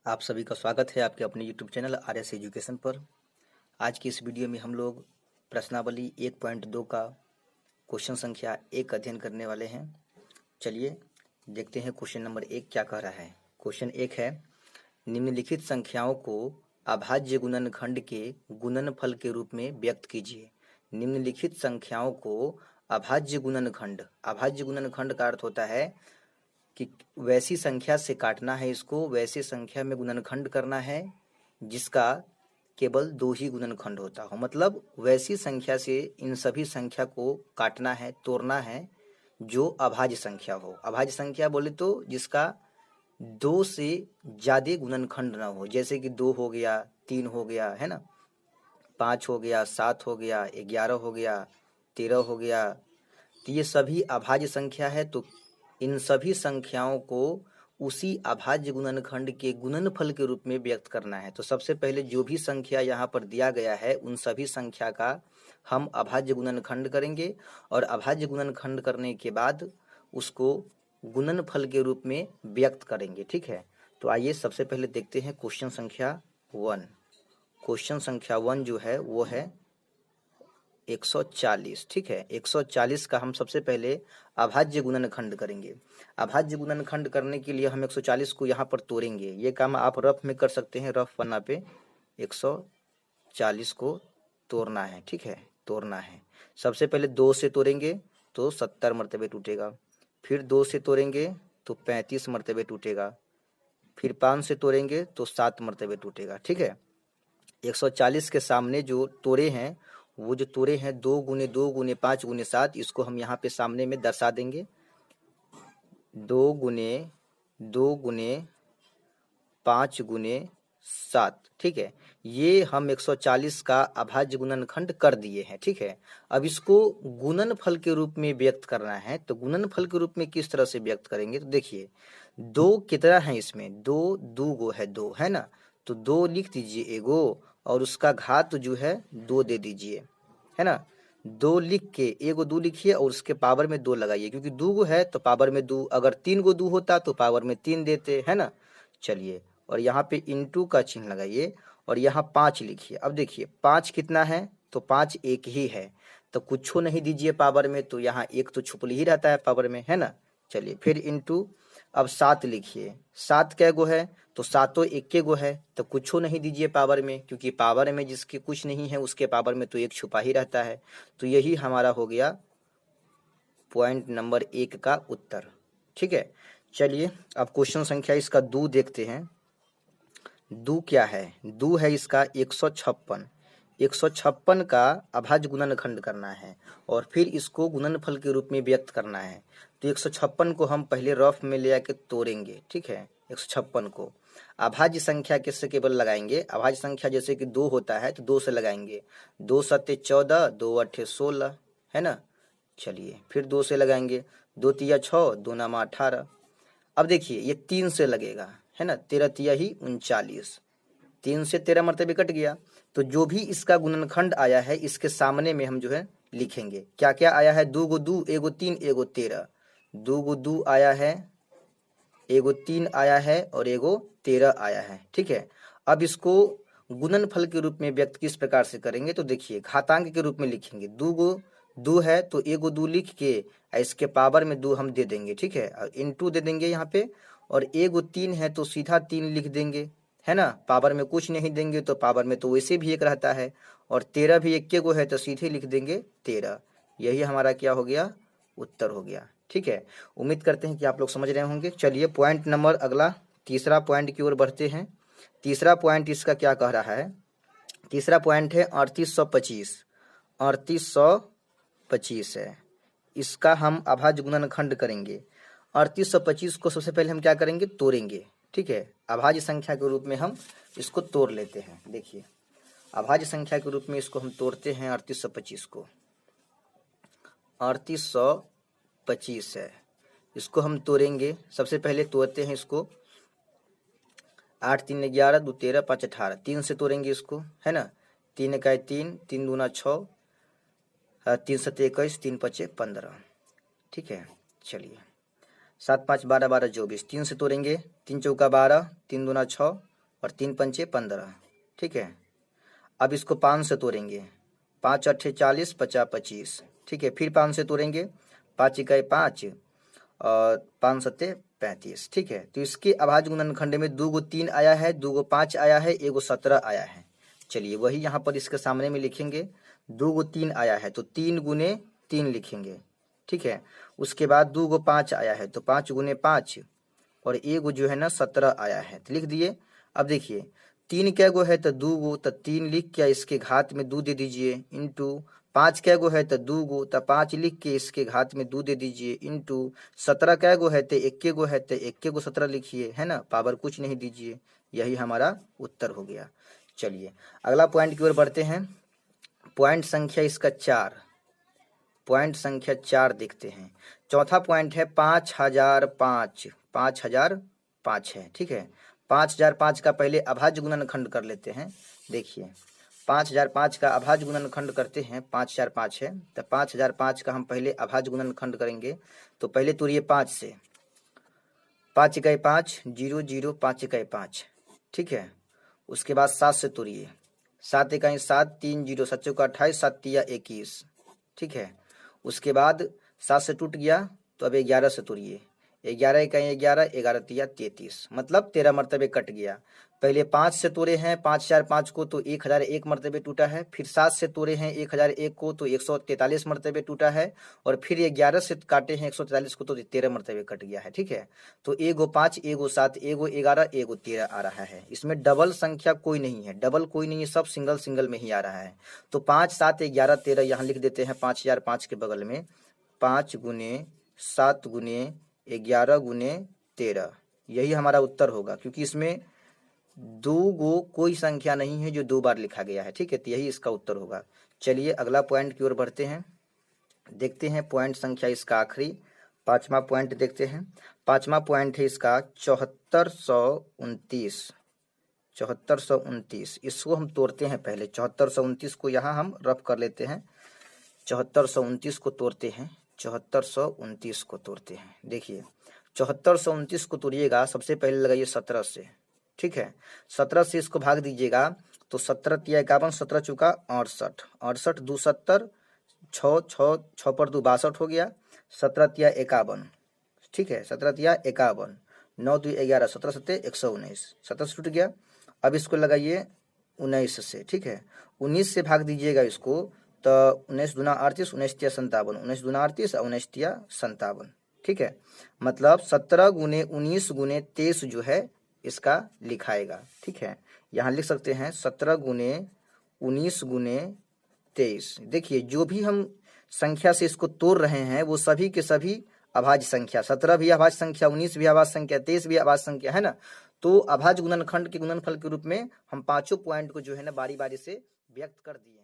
आप सभी का स्वागत है आपके अपने YouTube चैनल RS एजुकेशन पर। आज की इस वीडियो में हम लोग प्रश्नावली 1.2 का क्वेश्चन संख्या 1 अध्ययन करने वाले हैं। चलिए देखते हैं क्वेश्चन नंबर 1 क्या कह रहा है। क्वेश्चन 1 है, निम्नलिखित संख्याओं को अभाज्य गुणनखंड के गुणनफल के रूप में व्यक्त कीजिए। निम्नलिखित संख्याओं को अभाज्य गुणनखंड का अर्थ होता है कि वैसी संख्या से काटना है, इसको वैसी संख्या में गुणनखंड करना है जिसका केवल 2 ही गुणनखंड होता हो। मतलब वैसी संख्या से इन सभी संख्या को काटना है, तोड़ना है जो अभाज्य संख्या हो। अभाज्य संख्या बोले तो जिसका 2 से ज्यादा गुणनखंड ना हो, जैसे कि 2 हो गया, 3 हो गया, है ना, 5 हो गया, 7 हो गया, 11 हो गया, 13 हो गया। तो ये सभी अभाज्य संख्या है। तो इन सभी संख्याओं को उसी अभाज्य गुणनखंड के गुणनफल के रूप में व्यक्त करना है। तो सबसे पहले जो भी संख्या यहाँ पर दिया गया है उन सभी संख्या का हम अभाज्य गुणनखंड करेंगे और अभाज्य गुणनखंड करने के बाद उसको गुणनफल के रूप में व्यक्त करेंगे। ठीक है, तो आइए सबसे पहले देखते हैं क्वेश्चन संख्या 1। क्वेश्चन संख्या 1 जो है वो है 140। ठीक है, 140 का हम सबसे पहले अभाज्य गुणनखंड करेंगे। अभाज्य गुणनखंड करने के लिए हम 140 को यहाँ पर तोड़ेंगे। ये काम आप रफ में कर सकते हैं, रफ पन्ना पे 140 को तोड़ना है। ठीक है, तोड़ना है। सबसे पहले 2 से तोड़ेंगे तो 70 मरतबे टूटेगा, फिर 2 से तोड़ेंगे तो 35 मरतबे टूटेगा, फिर 5 से तोड़ेंगे तो 7 मरतबे टूटेगा। ठीक है, 140 के सामने जो तोड़े हैं, वो जो तोड़े हैं 2 गुने 2 गुने 5 गुने 7, इसको हम यहाँ पे सामने में दर्शा देंगे। 2 गुने 2 गुने 5 गुने 7। ठीक है, ये हम 140 का अभाज्य गुणनखंड कर दिए हैं। ठीक है, अब इसको गुणनफल के रूप में व्यक्त करना है। तो गुणनफल के रूप में किस तरह से व्यक्त करेंगे, तो देखिए 2 कितना है इसमें, 2 दो गो है, 2 है ना, तो 2 लिख दीजिए एगो और उसका घात जो है 2 दे दीजिए, है ना। 2 लिख के एगो 2 लिखिए और उसके पावर में 2 लगाइए, क्योंकि 2 गो है तो पावर में 2, अगर 3 गो 2 होता तो पावर में 3 देते, है ना। चलिए, और यहाँ पे इंटू का चिन्ह लगाइए और यहाँ 5 लिखिए। अब देखिए 5 कितना है, तो 5 एक ही है, तो कुछ नहीं दीजिए पावर में, तो यहाँ एक तो छुपल ही रहता है पावर में, है ना। चलिए, फिर इंटू, अब 7 लिखिए। 7 कै गो है, तो 7 एक गो है, तो कुछ नहीं दीजिए पावर में, क्योंकि पावर में जिसके कुछ नहीं है उसके पावर में तो एक छुपा ही रहता है। तो यही हमारा हो गया पॉइंट नंबर 1 का उत्तर। ठीक है, चलिए अब क्वेश्चन संख्या इसका 2 देखते हैं। 2 क्या है, 2 है इसका 156। 156 का अभाज्य गुणनखंड करना है और फिर इसको गुणनफल के रूप में व्यक्त करना है। तो 156 को हम पहले रफ में ले आके तोड़ेंगे। ठीक है, 156 को अभाज्य संख्या किससे केवल लगाएंगे, अभाज्य संख्या जैसे कि 2 होता है तो 2 से लगाएंगे। 2 सत्ते 14, 2 अट्ठे 16, है ना। चलिए, फिर 2 से लगाएंगे, 2 तिया 6, 2 नामा 18। अब देखिए ये 3 से लगेगा, है ना, 13 तिया ही 39, 3 से 13 मरतबे कट गया। तो जो भी इसका गुणनखंड आया है इसके सामने में हम जो है लिखेंगे। क्या क्या आया है, 2 गो 2, एगो 3, एगो 13। 2 गो 2 आया है, एगो 3 आया है और एगो 13 आया है। ठीक है, अब इसको गुणनफल के रूप में व्यक्त किस प्रकार से करेंगे, तो देखिए घातांक के रूप में लिखेंगे। 2 गो 2 है तो एगो 2 लिख के इसके पावर में 2 हम दे देंगे। ठीक है, और इनटू दे देंगे यहाँ पे, और एगो 3 है तो सीधा 3 लिख देंगे, है ना, पावर में कुछ नहीं देंगे तो पावर में तो वैसे भी 1 रहता है, और 13 भी एक गो है तो सीधे लिख देंगे 13। यही हमारा क्या हो गया, उत्तर हो गया। ठीक है, उम्मीद करते हैं कि आप लोग समझ रहे होंगे। चलिए पॉइंट नंबर अगला तीसरा पॉइंट की ओर बढ़ते हैं। तीसरा पॉइंट इसका क्या कह रहा है, तीसरा पॉइंट है 3825। 3825 है, इसका हम अभाज्य गुणनखंड करेंगे। 3825 को सबसे पहले हम क्या करेंगे, तोड़ेंगे। ठीक है, अभाज्य संख्या के रूप में हम इसको तोड़ लेते हैं। देखिए अभाज्य संख्या के रूप में इसको हम तोड़ते हैं 3825 को। 3825 है, इसको हम तोड़ेंगे। सबसे पहले तोड़ते हैं इसको, 8 3 11, 2 13, 5 18, 3 से तोड़ेंगे इसको, है ना। 3 इकाई 3, 3 दूना 6, 3 सत्ते 21, 3 पचे 15। ठीक है, चलिए 7 5 12 12 24, 3 से तोड़ेंगे, 3 चौका 12, 3 दूना 6, और 3 पंचे 15, ठीक है। अब इसको 5 से तोड़ेंगे, 5 अट्ठे 40, 50 25, ठीक है। फिर 5 से तोड़ेंगे, 5 इकाई 5 और 5 सत्ते 35, ठीक है। तो इसके अभाज्य गुणनखंड में 2 गो 3 आया है, 2 गो 5 आया है, 1 गो 17 आया है। चलिए वही यहाँ पर इसके सामने में लिखेंगे, 2 गो 3 आया है तो 3 गुने 3 लिखेंगे, ठीक है। उसके बाद 2 गो 5 आया है तो 5 गुने 5 और 1 गो जो है ना 17 आया है तो लिख दिए। अब देखिए 3 क्या गो है तो 2 गो, तो 3 लिख के इसके घात में 2 दे दीजिए, इंटू 5 क्या गो है तो 2 गो, तो 5 लिख के इसके घात में 2 दे दीजिए, इंटू 17 क्या गो है तो 1 गो है तो 1 गो 17 लिखिए, है ना, पावर कुछ नहीं दीजिए। यही हमारा उत्तर हो गया। चलिए अगला पॉइंट की ओर बढ़ते हैं। पॉइंट संख्या इसका 4, पॉइंट संख्या 4 देखते हैं। चौथा पॉइंट है 5005, 5005 है, ठीक है। 5005 का पहले अभाज्य गुणनखंड कर लेते हैं। देखिए 5005 का अभाज्य गुणनखंड करते हैं, 5005 है तो 5005 का हम पहले अभाज्य गुणनखंड करेंगे। तो पहले तोड़िए 5 से, 5 इकाई 5 0 0, 5 इकाई 5, ठीक है। उसके बाद 7 से तोड़िए, 7 इकाई 7 3 0, 7 चौका 28, 7 तिया 21, ठीक है। उसके बाद 7 से टूट गया तो अब 11 से तोड़िए, 11 इकाई 11, 11 तिया 33, मतलब 13 मरतबे कट गया। पहले 5 से तोड़े हैं 5005 को तो 1001 मरतबे टूटा है, फिर 7 से तोड़े हैं 1001 को तो 143 मरतबे टूटा है, और फिर 11 से काटे हैं 143 को तो 13 मरतबे कट गया है, ठीक है। तो 1 गो 5, 1 गो 7, 1 गो 11, 1 गो 13 आ रहा है। इसमें डबल संख्या कोई नहीं है, डबल कोई नहीं है, सब सिंगल सिंगल में ही आ रहा है। तो 5 7 11 13 यहाँ लिख देते हैं 5005 के बगल में, 5 गुने 7 गुने 11 गुने 13, यही हमारा उत्तर होगा, क्योंकि इसमें 2 गो कोई संख्या नहीं है जो 2 बार लिखा गया है, ठीक है। तो यही इसका उत्तर होगा। चलिए अगला पॉइंट की ओर बढ़ते हैं। देखते हैं पॉइंट संख्या इसका आखिरी 5वां पॉइंट देखते हैं। 5वां पॉइंट है इसका 7429, 7429। इसको हम तोड़ते हैं पहले, 7429 को यहाँ हम रफ कर लेते हैं। 7429 को तोड़ते हैं, 7429 को तोड़ते हैं। देखिए 7429 को तोड़िएगा, सबसे पहले लगाइए 17 से, ठीक है। 17 से इसको भाग दीजिएगा तो 17 तिया 51, 17 चौका 68, 68 2 70, 6 6 6 पर 2 62 हो गया, 17 तिया 51, ठीक है। 17 तिया 51, 9 2 11, 17 सत्ते 119, 17 से टूट गया। अब इसको लगाइए 19 से, ठीक है। 19 से भाग दीजिएगा इसको तो 19 दूना 38, 19 तिया 57, 19 दूना 38 और 19 तिया 57, ठीक है। मतलब 17 गुने 19 गुने 23 जो है इसका लिखाएगा, ठीक है। यहाँ लिख सकते हैं 17 गुने 19 गुने 23। देखिए जो भी हम संख्या से इसको तोड़ रहे हैं वो सभी के सभी अभाज्य संख्या, 17 भी अभाज्य संख्या, 19 भी अभाज्य संख्या, 23 भी अभाज्य संख्या, है ना। तो अभाज्य गुणनखंड के गुणनफल के रूप में हम 5 पॉइंट को जो है ना बारी बारी से व्यक्त कर दिए।